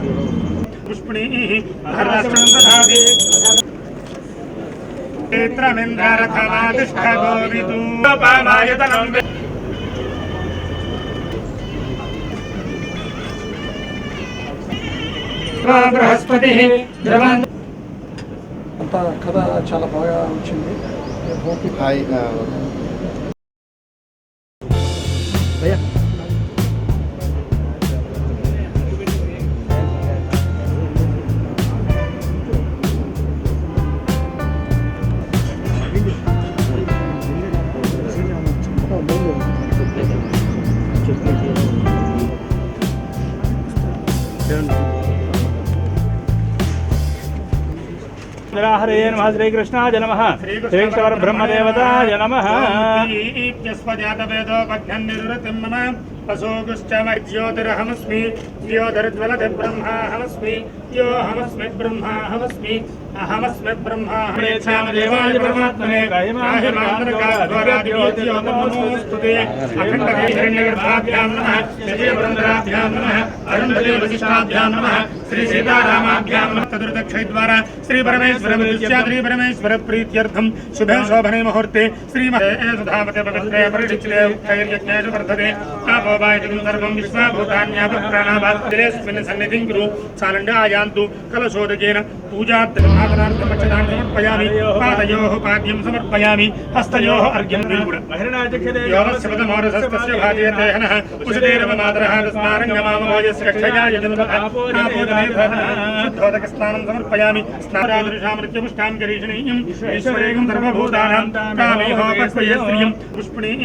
पुष्पणीः हर्षं दधाति क्षेत्रमिन्द्ररथमातिष्ठगोविदूपमायतनं बृहस्पतिः द्रवन् అంతా కథ చాలా బాగా వచ్చింది. హాయ్ हरे नमः श्रीकृष्णाय नमः श्रीकृष्ण ब्रह्मदेवताय नमः ज्योतिरहमस्मि ज्योतिर्ज्वलति ब्रह्माहमस्मि योऽहमस्मि ब्रह्माहमस्मि अहमस्मि ब्रह्मा देवाय परमात्मने गायमानस्तुते अखण्डहिरण्यगर्भाभ्यां नमः विजयवृन्दराभ्यां नमः अरुन्धति वसिष्ठाभ्यां नमः श्री सीतारामाभ्यां नमः तदुर्दक्षद्वारा श्री परमेश्वर श्री परमेश्वर प्रीत्यर्थं शुभे शोभने मुहूर्ते श्रीमते पवित्रे परिचिते उत्तैर्यज्ञेषु वर्धते आपोवायतिं सर्वं विश्वाभूतान्यापप्राणाभास्मिन् सन्निधिं कुरु चालण्डायान्तु कलशोदकेन पूजार्थमक्षदान् समर्पयामि पादयोः पाद्यं समर्पयामि हस्तयोः अर्घ्यं योगस्यपदमोरसस्तस्य भाजयते हनः कुशदेरवमातरः तस्मारङ्गमामभोजस्य क्षयाय शुद्धोदकस्नानं समर्पयामि स्नानादृशामृत्यपुष्टां गरीषणीयम् ईश्वरेकं सर्वभूतानां कामेहोपक्वये स्त्रियं पुष्पणीः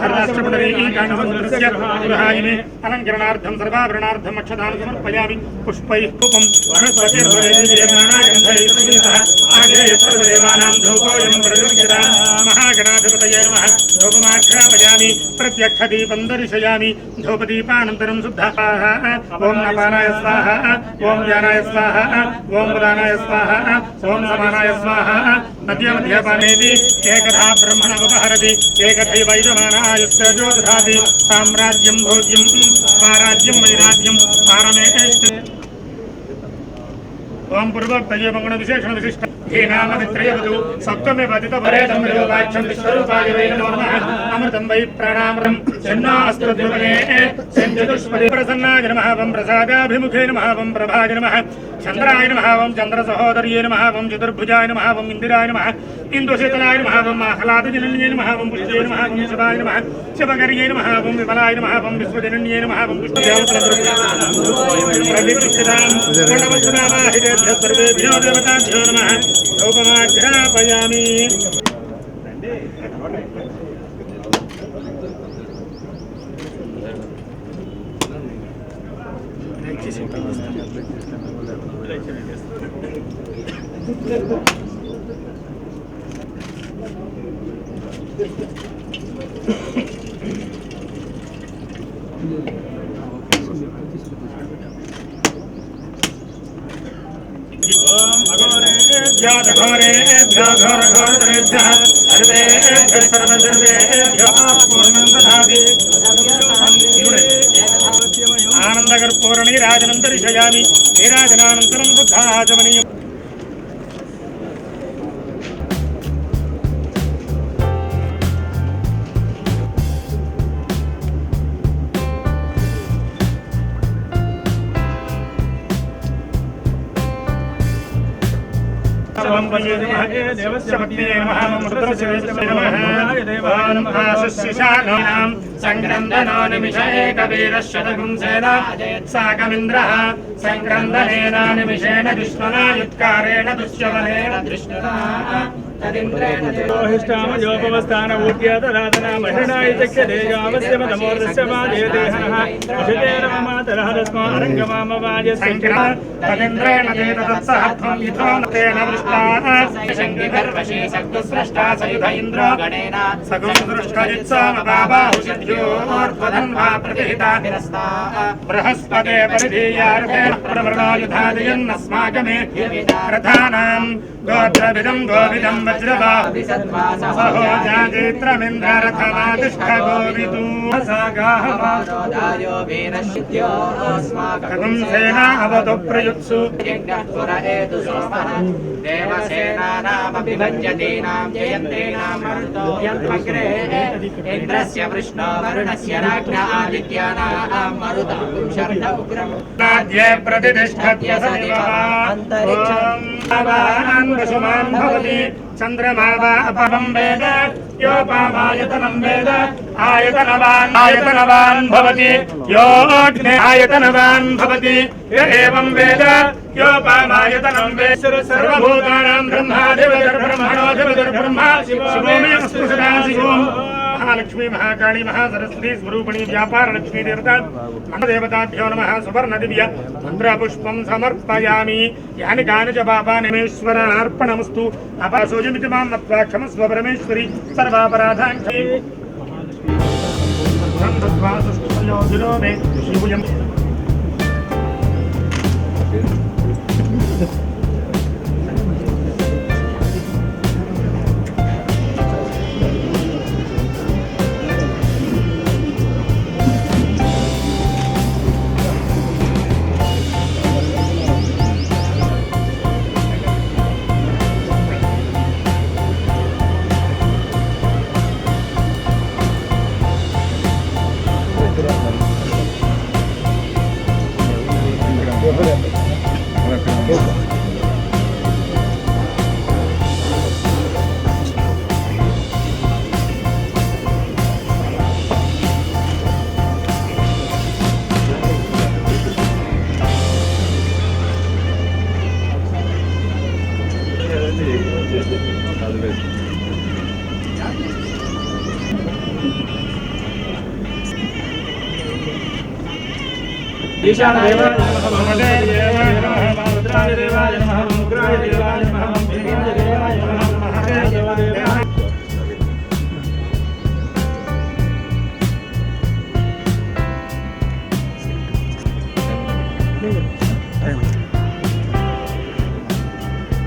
हर्षपटरीः काण्डवस्त्रस्य गृहायिने अलङ्करणार्थं सर्वाभरणार्थम् अक्षतान् समर्पयामि पुष्पैः धूपं वनस्पतिर्वैर्यमाणागन्धैः आग्नेयस्सर्वदेवानां धूपोऽयं प्रयुज्यते महागणाधिपतये नमः धूपमाघ्रापयामि प्रत्यक्षदीपं दर्शयामि धूपदीपानन्तरं शुद्धः ॐ नपानाय स्वाहा ॐ ज्ञानाय स्वाहा ॐ प्रदानाय स्वाहा ॐ समानाय स्वाहा मध्यमध्यपानेति एकधा ब्रह्मणमुपहरति एकथैव यजमानायश्च दधाति साम्राज्यं भोज्यं स्वाराज्यं वैराज्यं पारमेष्टि ओम पूर्वोक्तये मंगल विशेषण विशिष्ट हे नाम वित्रयवतु सप्तमे पतितपरेतं योगाक्षं विश्वरूपाय वै नमो नमः अमृतं वै प्राणामृतं जन्नास्तुद्युमने संचतुष्पदे प्रसन्नाय नमः वं प्रसादाभिमुखे नमः वं प्रभाय नमः चन्द्राय नमः वं चन्द्रसहोदर्ये नमः वं चतुर्भुजाय नमः वं इन्दिराय नमः इन्दुशीतलाय नमः वं आह्लादजनन्ये नमः वं पुष्टे नमः वं शिवाय नमः शिवकर्ये नमः वं विमलाय नमः वं विश्वजनन्ये नमः वं पुष्टे सर्वेभ्यो देवताभ्यो नमः धूपमाघ्रापयामि घोरेभ्यो घोरघोरेभ्यः सर्वेभ्यः सर्वसर्वेभ्यो पूर्णं ददाति आनन्दकर्पूरनीराजनन्तरिषयामि नीराजनानन्तरं शुद्धाचमनीयम् संक्रन्दनो निमिष एकवीरशतगुंसेन साकमिन्द्रः संक्रन्दनेन निमिषेण दुष्मना युत्कारेण दुष्यबलेन दृष्टता तदिन्द्रेणोपवस्थानभूत्यातराधनामहिणाय चक्षते यावस्यमदमोर्दस्य मादेदेहनः उषतेरममातरः तस्मारङ्गमामवाजसङ्कृतेन्द्रेण ते तत्सहत्वं यथो तेन वृष्टाः शङ्किगर्वशी सग्गुस्रष्टा सयुध इन्द्रो गणेन सगुं दृष्टजित्सामबाबाहुषद्योर्ध्वधन्वा प्रतिहिता बृहस्पते परिधीयार्थे प्रमृणायुधादयन्नस्माकमे रथानां गोत्रविदं गोविदं वज्रभासहोजाजेत्रमिन्द्ररथमातिष्ठ गोविदू सागाहमानोदायो वीरशिद्योऽस्माकं सेना अवतु प्रयुत्सु यज्ञपुरएतु सोमः देवसेनानामभिभञ्जतीनां जयन्तीनां मरुतो यन्मग्रे इन्द्रस्य वृष्णो वरुणस्य राज्ञ आदित्यानां मरुतां शर्द उग्रम् राज्ये प्रतिष्ठत्य सदिवान् वसुमान् भवति चन्द्रमा वा अपरं वेद योपामायतनं वेद आयतनवान् भवति योऽग्ने आयतनवान् भवति य एवं वेद योपामायतनं वेद सर्वभूतानां ब्रह्माधिपतिर्ब्रह्मणोऽधिपतिर्ब्रह्मा शिवो मे अस्तु सदा शिवम् महालक्ष्मी महाकाली महासरस्वती स्वरूपिणी व्यापार लक्ष्मी देवता देवताभ्यो नमः सुवर्ण दिव्य मंत्रपुष्पं समर्पयामि यानि कानि च पापानि परमेश्वरार्पणमस्तु अपासोजमिति मां मत्वा क्षमस्व परमेश्वरी सर्वापराधान् ईशान देवाय नमः भगवते देवाय नमः रुद्राय देवाय नमः उग्राय देवाय नमः वीराय देवाय नमः महादेवाय देवाय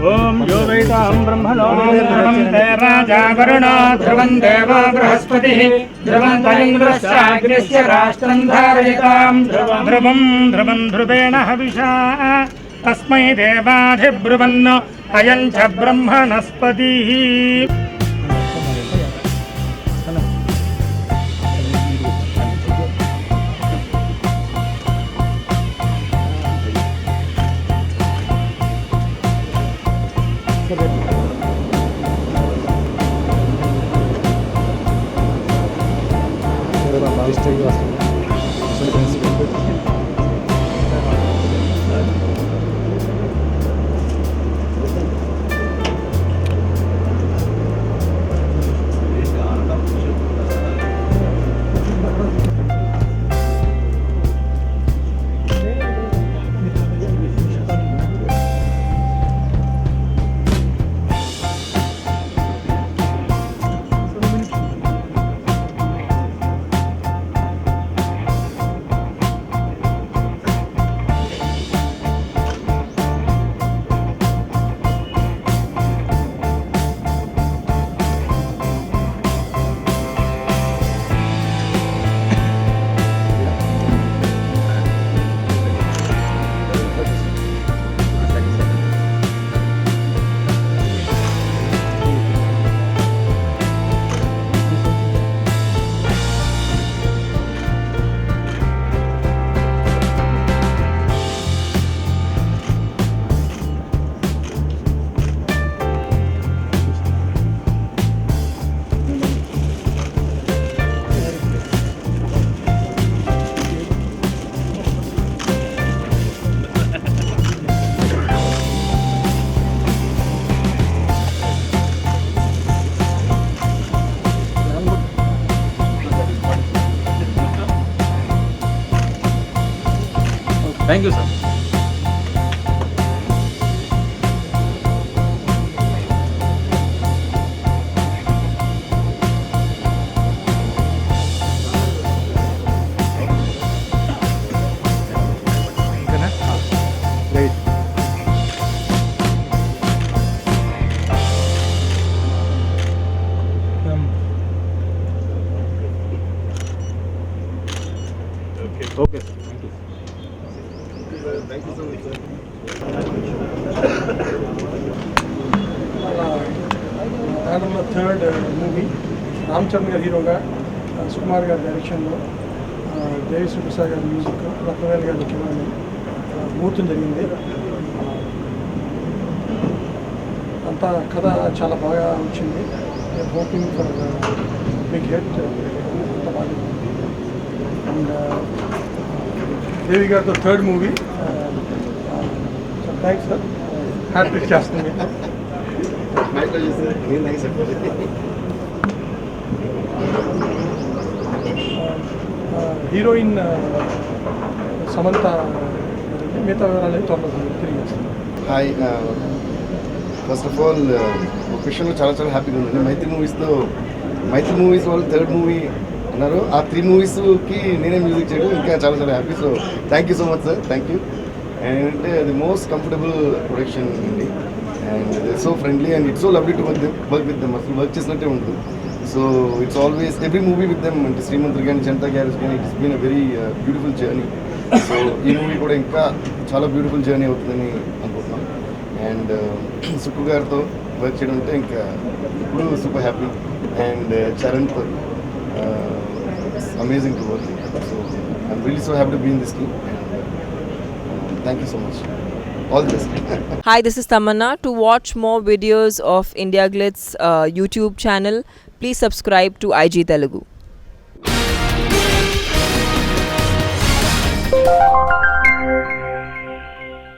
ओम यो वैताहं ब्रह्मणो ध्रुवं ते राजा वरुणो ध्रुवं देवो बृहस्पतिः ध्रुवं तमिन्द्रश्चाग्निश्च राष्ट्रं धारयतां ध्रुवं ध्रुवेण हविषा तस्मै देवाधिब्रुवन् अयं च ब्रह्मणस्पतिः Thank you, sir. Okay sir, thank you. దానిలో థర్డ్ మూవీ రామ్ చరణ్ గారి హీరోగా సుకుమార్ గారి డైరెక్షన్లో దేవిశ్రీ ప్రసాద్ గారి మ్యూజిక్ రత్నవేల్ గారి ముఖ్యమైన ముహూర్తం జరిగింది. అంతా కథ చాలా బాగా వచ్చింది. Hoping for big hit. అంత బాగా అండ్ దేవి గారితో third movie. Thanks sir. Happy చేస్తుంది. హీరోయిన్ సమంత మిగతా వివరాలు త్వరలో తిరిగి వస్తుంది. హాయ్, ఫస్ట్ ఆఫ్ ఆల్ ఒక విషయంలో చాలా చాలా హ్యాపీగా ఉందండి. మైత్రి మూవీస్ వాళ్ళు థర్డ్ మూవీ అన్నారు. ఆ 3 మూవీస్కి నేనే మ్యూజిక్ చేయడం ఇంకా చాలా చాలా happy. So thank you so much sir, thank you. And అంటే అది మోస్ట్ కంఫర్టబుల్ ప్రొడక్షన్ అండి. And so friendly and it's so lovely to work with them. అసలు వర్క్ చేసినట్టే ఉంటుంది. So it's always every movie with them. అంటే శ్రీమంతులు కానీ జనతా గ్యారేజ్ కానీ it's been a very beautiful journey. So ఈ మూవీ కూడా ఇంకా చాలా బ్యూటిఫుల్ జర్నీ అవుతుందని అనుకుంటున్నాం. అండ్ సుక్కు గారితో వర్క్ చేయడం అంటే ఇంకా ఇప్పుడు సూపర్ హ్యాపీ. అండ్ చరణ్తో amazing to work. So I'm really so happy to be in this team. And thank you so much. All the best. Hi, this is Tamanna. To watch more videos of India Glitz YouTube channel, please subscribe to IG Telugu.